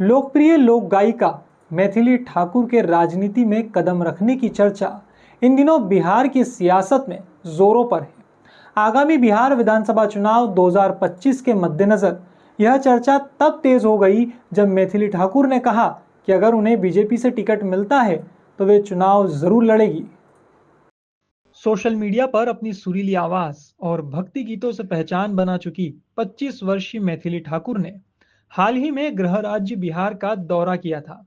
लोकप्रिय लोक गायिका मैथिली ठाकुर के राजनीति में कदम रखने की चर्चा इन दिनों बिहार की सियासत में जोरों पर है। आगामी बिहार विधानसभा चुनाव 2025 के मद्देनजर यह चर्चा तब तेज हो गई जब मैथिली ठाकुर ने कहा कि अगर उन्हें बीजेपी से टिकट मिलता है तो वे चुनाव जरूर लड़ेगी। सोशल मीडिया पर अपनी सुरीली आवाज और भक्ति गीतों से पहचान बना चुकी 25 वर्षीय मैथिली ठाकुर ने हाल ही में गृह राज्य बिहार का दौरा किया था।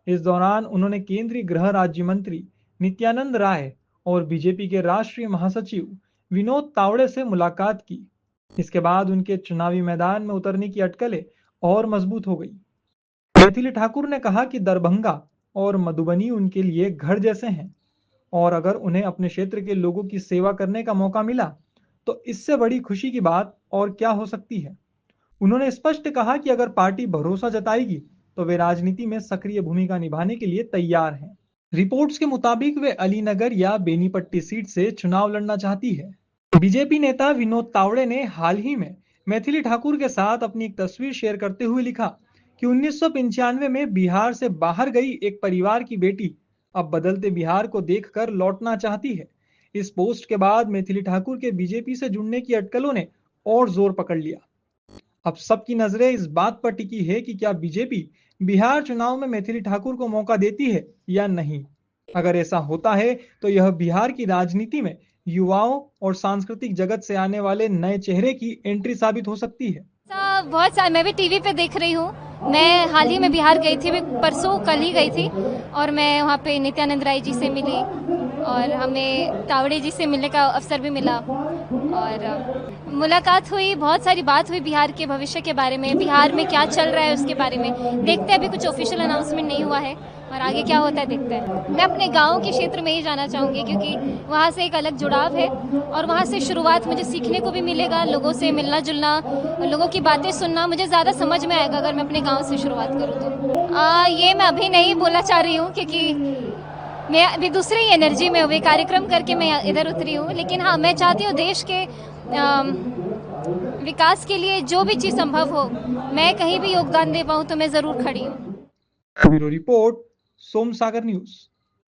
इस दौरान उन्होंने केंद्रीय गृह राज्य मंत्री नित्यानंद राय और बीजेपी के राष्ट्रीय महासचिव विनोद तावड़े से मुलाकात की। इसके बाद उनके चुनावी मैदान में उतरने की अटकलें और मजबूत हो गई। मैथिली ठाकुर ने कहा कि दरभंगा और मधुबनी उनके लिए घर जैसे हैं और अगर उन्हें अपने क्षेत्र के लोगों की सेवा करने का मौका मिला तो इससे बड़ी खुशी की बात और क्या हो सकती है। उन्होंने स्पष्ट कहा कि अगर पार्टी भरोसा जताएगी तो वे राजनीति में सक्रिय भूमिका निभाने के लिए तैयार हैं। रिपोर्ट्स के मुताबिक वे अलीनगर या बेनीपट्टी सीट से चुनाव लड़ना चाहती है। बीजेपी नेता विनोद तावड़े ने हाल ही में मैथिली ठाकुर के साथ अपनी एक तस्वीर शेयर करते हुए लिखा कि 1995 में बिहार से बाहर गई एक परिवार की बेटी अब बदलते बिहार को देखकर लौटना चाहती है। इस पोस्ट के बाद मैथिली ठाकुर के बीजेपी से जुड़ने की अटकलों ने और जोर पकड़ लिया। अब सबकी नजरें इस बात पर टिकी है कि क्या बीजेपी बिहार चुनाव में मैथिली ठाकुर को मौका देती है या नहीं। अगर ऐसा होता है तो यह बिहार की राजनीति में युवाओं और सांस्कृतिक जगत से आने वाले नए चेहरे की एंट्री साबित हो सकती है। बहुत सारे मैं भी टीवी पे देख रही हूँ। मैं हाल ही में बिहार गई थी, मैं परसों कल ही गई थी और मैं वहाँ पे नित्यानंद राय जी से मिली और हमें तावड़े जी से मिलने का अवसर भी मिला और मुलाकात हुई। बहुत सारी बात हुई बिहार के भविष्य के बारे में, बिहार में क्या चल रहा है उसके बारे में। देखते हैं, अभी कुछ ऑफिशियल अनाउंसमेंट नहीं हुआ है और आगे क्या होता है देखते हैं। मैं अपने गांव के क्षेत्र में ही जाना चाहूँगी क्योंकि वहाँ से एक अलग जुड़ाव है और वहाँ से शुरुआत मुझे सीखने को भी मिलेगा। लोगों से मिलना जुलना, लोगों की बातें सुनना मुझे ज़्यादा समझ में आएगा अगर मैं अपने गाँव से शुरुआत करूँ तो। ये मैं अभी नहीं बोलना चाह रही हूँ क्योंकि मैं अभी दूसरी ही एनर्जी में अभी कार्यक्रम करके मैं इधर उतरी हूँ। लेकिन हाँ, मैं चाहती हूँ देश के विकास के लिए जो भी चीज़ संभव हो, मैं कहीं भी योगदान दे पाऊँ तो मैं ज़रूर खड़ी हूँ। Bureau report, Somsagar news.